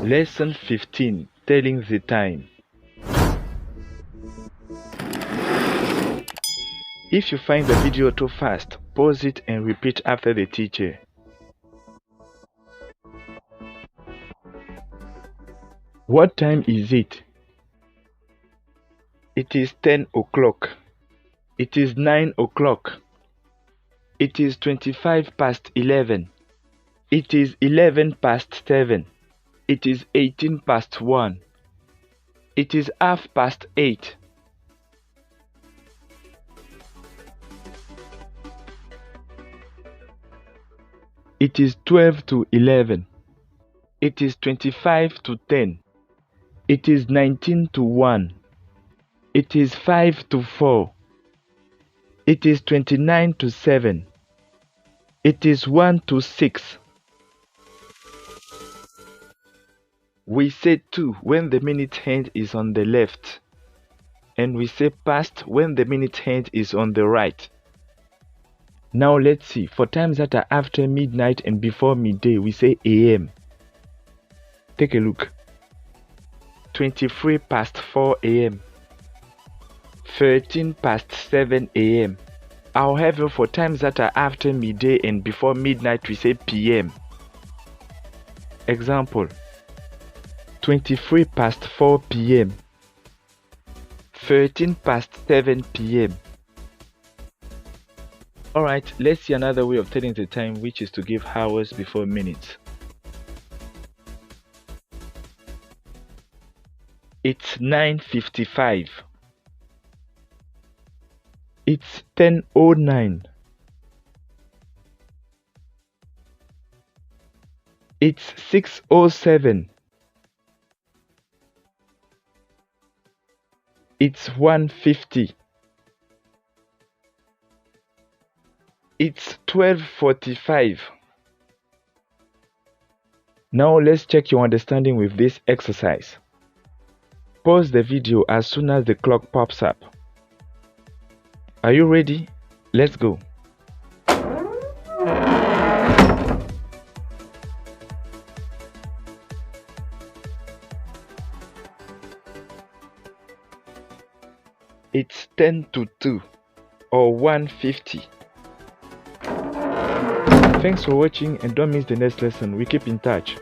Lesson 15, Telling the Time. If you find the video too fast, pause it and repeat after the teacher. What time is it? It is 10 o'clock. It is 9 o'clock. It is 25 past 11. It is 11 past 7. It is 18 past 1. It is half past 8. It is 12 to 11. It is 25 to 10. It is 19 to 1. It is 5 to 4. It is 29 to 7. It is 1 to 6. We say to when the minute hand is on the left, and we say past when the minute hand is on the right. Now let's see, for times that are after midnight and before midday, we say AM. Take a look. 23 past 4 AM. 13 past 7 AM. However, for times that are after midday and before midnight, we say PM. Example: 23 past 4 PM. 13 past 7 PM. Alright, let's see another way of telling the time, which is to give hours before minutes. It's 9:55. It's 10:09. It's 6:07. It's 1:50. It's 12:45. Now let's check your understanding with this exercise. Pause the video as soon as the clock pops up. Are you ready? Let's go. It's 10 to 2 or 1:50. Thanks for watching and don't miss the next lesson. We keep in touch.